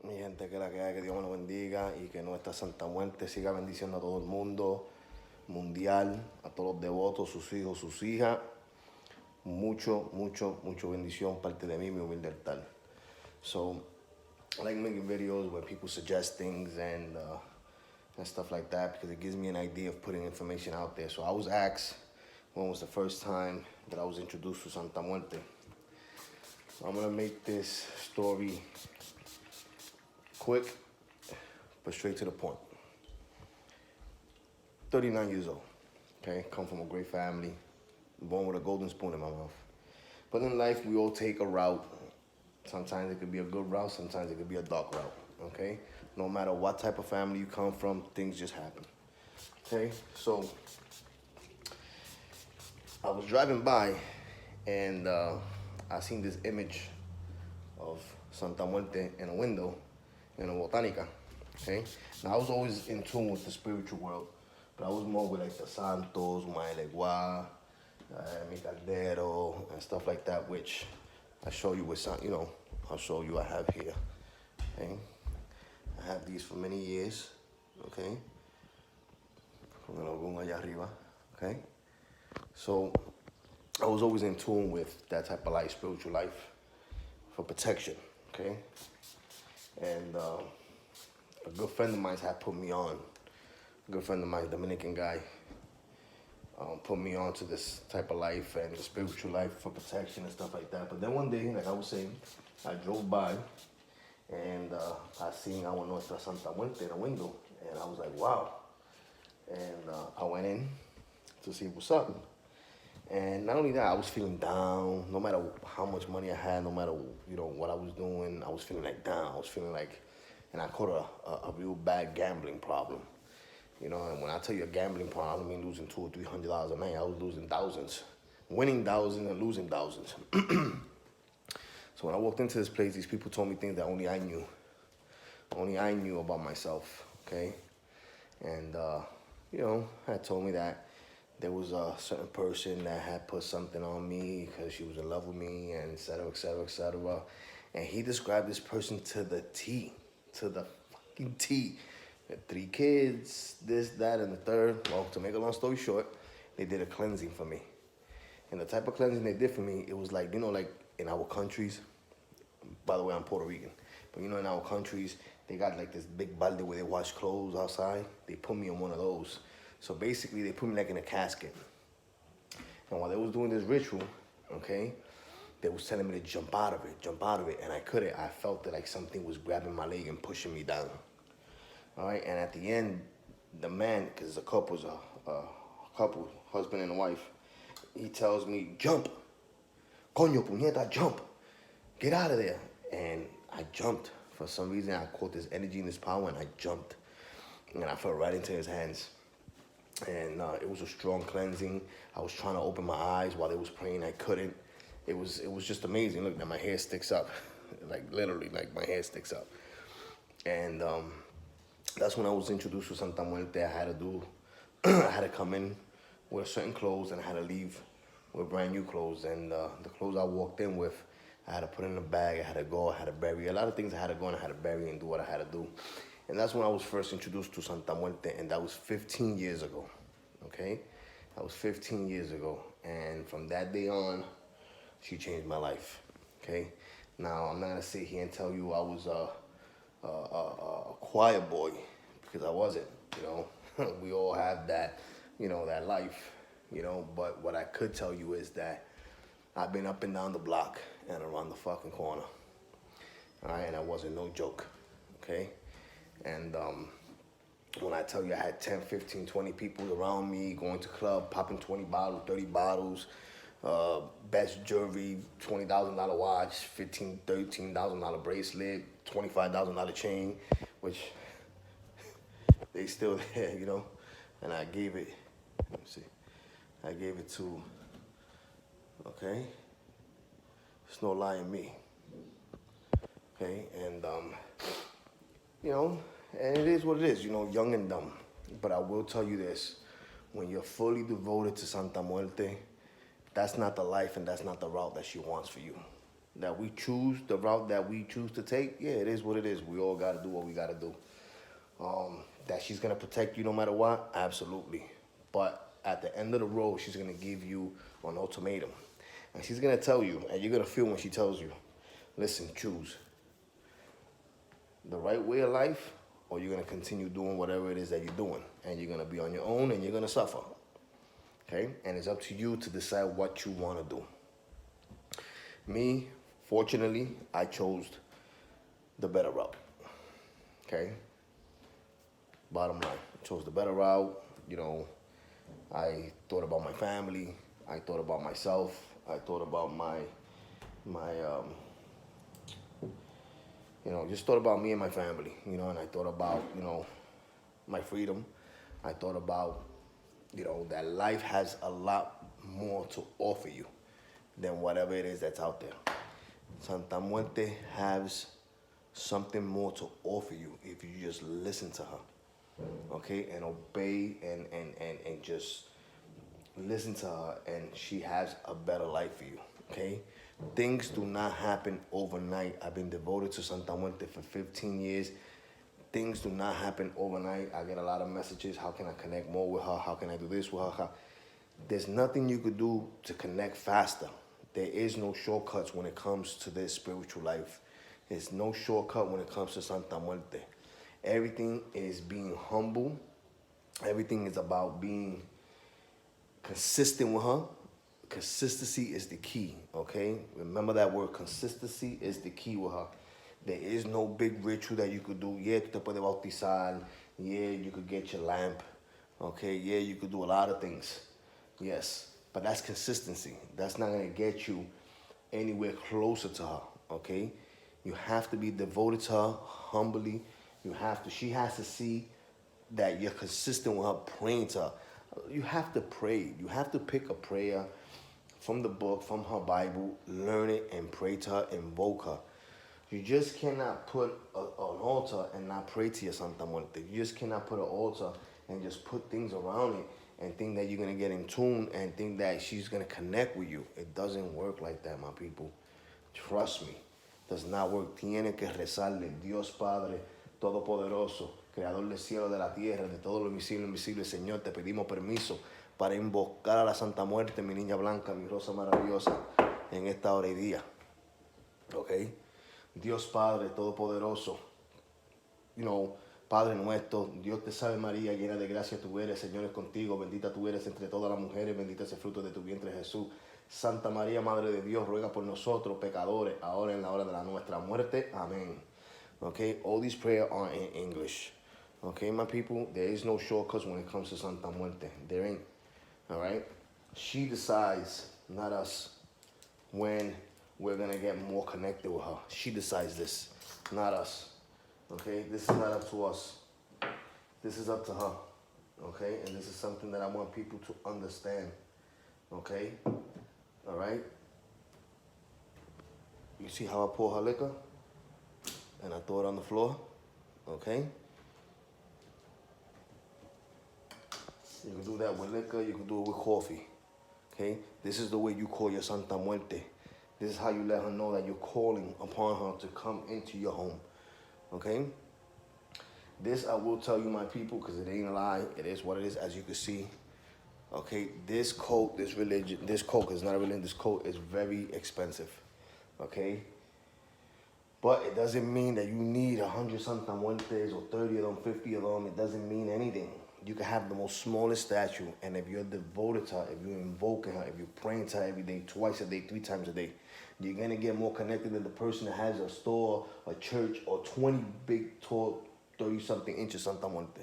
Mi gente, que la que hay, que Dios me lo bendiga y que nuestra Santa Muerte siga bendiciendo a todo el mundo mundial, a todos los devotos, sus hijos, sus hijas. Mucho bendición parte de mí, mi humilde altar. So, I like making videos where people suggest things and stuff like that because it gives me an idea of putting information out there. So I was asked when was the first time that I was introduced to Santa Muerte. So I'm gonna make this story quick, but straight to the point. 39 years old, okay? Come from a great family, born with a golden spoon in my mouth. But in life, we all take a route. Sometimes it could be a good route, sometimes it could be a dark route, okay? No matter what type of family you come from, things just happen, okay? So, I was driving by and I seen this image of Santa Muerte in a window in a botanica, okay? Now, I was always in tune with the spiritual world, but I was more with like the Santos, my Legua, Mi Caldero, and stuff like that, which I show you with some, I'll show you I have here, okay? I have these for many years, okay? Con el álbum allá arriba, okay? So, I was always in tune with that type of life, spiritual life, for protection, okay? And a good friend of mine had put me on. A good friend of mine, Dominican guy, put me on to this type of life and the spiritual life for protection and stuff like that. But then one day, like I was saying, I drove by and I seen Agua Nuestra Santa Muerte in a window. And I was like, wow. And I went in to see what's up. And not only that, I was feeling down. No matter how much money I had, no matter what I was doing, I was feeling like down. I was feeling like, and I caught a real bad gambling problem. And when I tell you a gambling problem, I don't mean losing $200 or $300 a night. I was losing thousands, winning thousands and losing thousands. So when I walked into this place, these people told me things that only I knew. Only I knew about myself, okay? And, had told me that there was a certain person that had put something on me because she was in love with me and et cetera, et cetera, et cetera. And he described this person to the T, to the fucking T. Had 3 kids, this, that, and the third. Well, to make a long story short, they did a cleansing for me. And the type of cleansing they did for me, it was like, like in our countries, by the way, I'm Puerto Rican, but in our countries, they got like this big balde where they wash clothes outside. They put me in one of those. So basically, they put me like in a casket. And while they was doing this ritual, okay, they was telling me to jump out of it, and I couldn't. I felt that like something was grabbing my leg and pushing me down. All right, and at the end, the man, because the couple's a couple, husband and wife, he tells me, jump. Coño, puñeta, jump. Get out of there. And I jumped. For some reason, I caught this energy and this power, and I jumped. And I fell right into his hands. And it was a strong cleansing. I was trying to open my eyes while they was praying. I couldn't. It was just amazing. Look, now my hair sticks up. Like, literally, like, my hair sticks up. And that's when I was introduced to Santa Muerte. I had to come in with certain clothes and I had to leave with brand new clothes. And the clothes I walked in with, I had to put in a bag. I had to go. I had to bury. A lot of things I had to go and I had to bury and do what I had to do. And that's when I was first introduced to Santa Muerte, and that was 15 years ago, okay? That was 15 years ago. And from that day on, she changed my life, okay? Now, I'm not gonna sit here and tell you I was a choir boy, because I wasn't, We all have that, that life, But what I could tell you is that I've been up and down the block and around the fucking corner, all right? And that wasn't no joke, okay? And when I tell you I had 10, 15, 20 people around me going to club, popping 20 bottles, 30 bottles, best jewelry, $20,000 watch, $13,000 bracelet, $25,000 chain, which they still there, And I gave it, let me see, I gave it to, okay, it's no lie in me, okay, and and it is what it is, young and dumb. But I will tell you this, when you're fully devoted to Santa Muerte, that's not the life and that's not the route that she wants for you. that we choose, the route that we choose to take, yeah, it is what it is. We all got to do what we got to do. That she's going to protect you no matter what, absolutely. But at the end of the road, she's going to give you an ultimatum. And she's going to tell you, and you're going to feel when she tells you, listen, choose the right way of life, or you're going to continue doing whatever it is that you're doing. And you're going to be on your own and you're going to suffer. Okay? And it's up to you to decide what you want to do. Me, fortunately, I chose the better route. Okay? Bottom line, I chose the better route. You know, I thought about my family. I thought about myself. I thought about my just thought about me and my family, and I thought about, my freedom. I thought about, that life has a lot more to offer you than whatever it is that's out there. Santa Muerte has something more to offer you if you just listen to her, okay, and obey and just listen to her, and she has a better life for you, okay? Things do not happen overnight. I've been devoted to Santa Muerte for 15 years. Things do not happen overnight. I get a lot of messages. How can I connect more with her? How can I do this with her? There's nothing you could do to connect faster. There is no shortcuts when it comes to this spiritual life. There's no shortcut when it comes to Santa Muerte. Everything is being humble. Everything is about being consistent with her. Consistency is the key, okay? Remember that word, consistency is the key with her. There is no big ritual that you could do. Yeah, tú te puedes bautizar. Yeah, you could get your lamp. Okay, yeah, you could do a lot of things. Yes, but that's consistency. That's not going to get you anywhere closer to her, okay? You have to be devoted to her humbly. She has to see that you're consistent with her praying to her. You have to pray. You have to pick a prayer from the book, from her Bible, learn it and pray to her, invoke her. You just cannot put an altar and not pray to your Santa Muerte. You just cannot put an altar and just put things around it and think that you're going to get in tune and think that she's going to connect with you. It doesn't work like that, my people. Trust me. It does not work. Tiene que rezarle. Dios Padre Todopoderoso, Creador del cielo, de la tierra, de todo lo visible e invisible. Señor, te pedimos permiso para invocar a la Santa Muerte, mi niña blanca, mi rosa maravillosa, en esta hora y día. ¿Ok? Dios Padre Todopoderoso, Padre nuestro, Dios te salve María, llena de gracia tú eres, Señor es contigo, bendita tú eres entre todas las mujeres, bendito es el fruto de tu vientre Jesús. Santa María, Madre de Dios, ruega por nosotros, pecadores, ahora en la hora de nuestra muerte. Amén. Okay, all these prayers are in English. Okay, my people, there is no shortcuts when it comes to Santa Muerte. There ain't. All right? She decides, not us, when we're going to get more connected with her. She decides this, not us. Okay? This is not up to us. This is up to her. Okay? And this is something that I want people to understand. Okay? All right? You see how I pour her liquor? And I throw it on the floor, okay? You can do that with liquor, you can do it with coffee, okay? This is the way you call your Santa Muerte. This is how you let her know that you're calling upon her to come into your home, okay? This I will tell you, my people, because it ain't a lie. It is what it is, as you can see. Okay, this coat, this coat is not a religion, this coat is very expensive, okay? But it doesn't mean that you need 100 Santa Muertes or 30 of them, 50 of them. It doesn't mean anything. You can have the most smallest statue, and if you're devoted to her, if you're invoking her, if you're praying to her every day, twice a day, 3 times a day, you're going to get more connected than the person that has a store, a church, or 20 big, tall, 30-something inches Santa Muerte.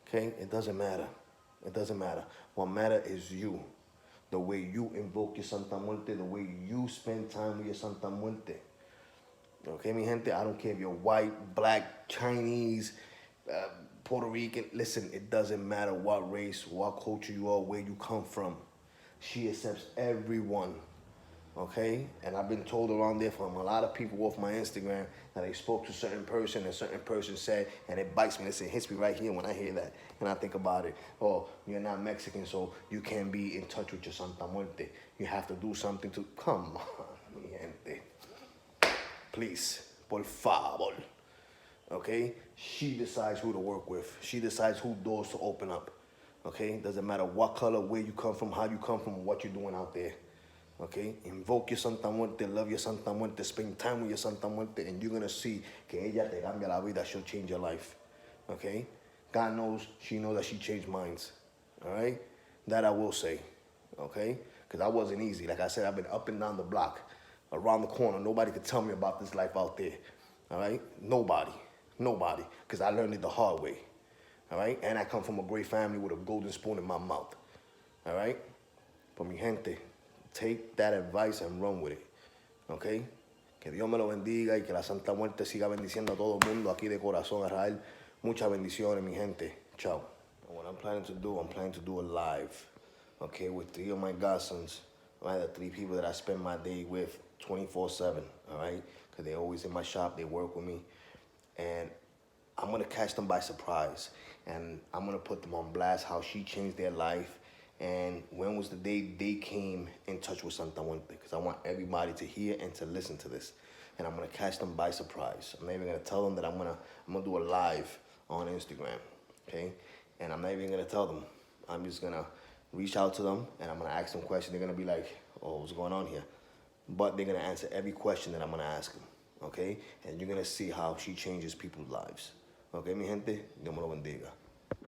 Okay? It doesn't matter. It doesn't matter. What matters is you. The way you invoke your Santa Muerte, the way you spend time with your Santa Muerte. Okay, mi gente, I don't care if you're white, black, Chinese, Puerto Rican. Listen, it doesn't matter what race, what culture you are, where you come from. She accepts everyone, okay? And I've been told around there from a lot of people off my Instagram that I spoke to a certain person and a certain person said, and it bites me, it hits me right here when I hear that. And I think about it, oh, you're not Mexican, so you can't be in touch with your Santa Muerte. You have to do something to, come on, mi gente. please, por favor. Okay? She decides who to work with. She decides who doors to open up. Okay? Doesn't matter what color, where you come from, how you come from, what you're doing out there. Okay? Invoke your Santa Muerte, love your Santa Muerte, spend time with your Santa Muerte, and you're gonna see que ella te cambia la vida, she'll change your life. Okay? God knows, she knows that she changed minds. Alright? That I will say. Okay? Because that wasn't easy. Like I said, I've been up and down the block, around the corner. Nobody could tell me about this life out there. Alright? Nobody. Nobody. Because I learned it the hard way. Alright? And I come from a great family with a golden spoon in my mouth. Alright? But mi gente, take that advice and run with it. Okay? Que Dios me lo bendiga y que la Santa Muerte siga bendiciendo a todo el mundo aquí de corazón, Israel. Muchas bendiciones, mi gente. Chao. And what I'm planning to do a live. Okay, with 3 of my godsons. Right, the 3 people that I spend my day with 24/7. Alright? Because they're always in my shop, they work with me. And I'm going to catch them by surprise. And I'm going to put them on blast, how she changed their life. And when was the day they came in touch with Santa Muerte? Because I want everybody to hear and to listen to this. And I'm going to catch them by surprise. I'm not even going to tell them that I'm gonna do a live on Instagram. Okay? And I'm not even going to tell them. I'm just going to reach out to them and I'm going to ask them questions. They're going to be like, oh, what's going on here? But they're going to answer every question that I'm going to ask them. Okay? And you're going to see how she changes people's lives. Okay, mi gente? Dios me lo bendiga.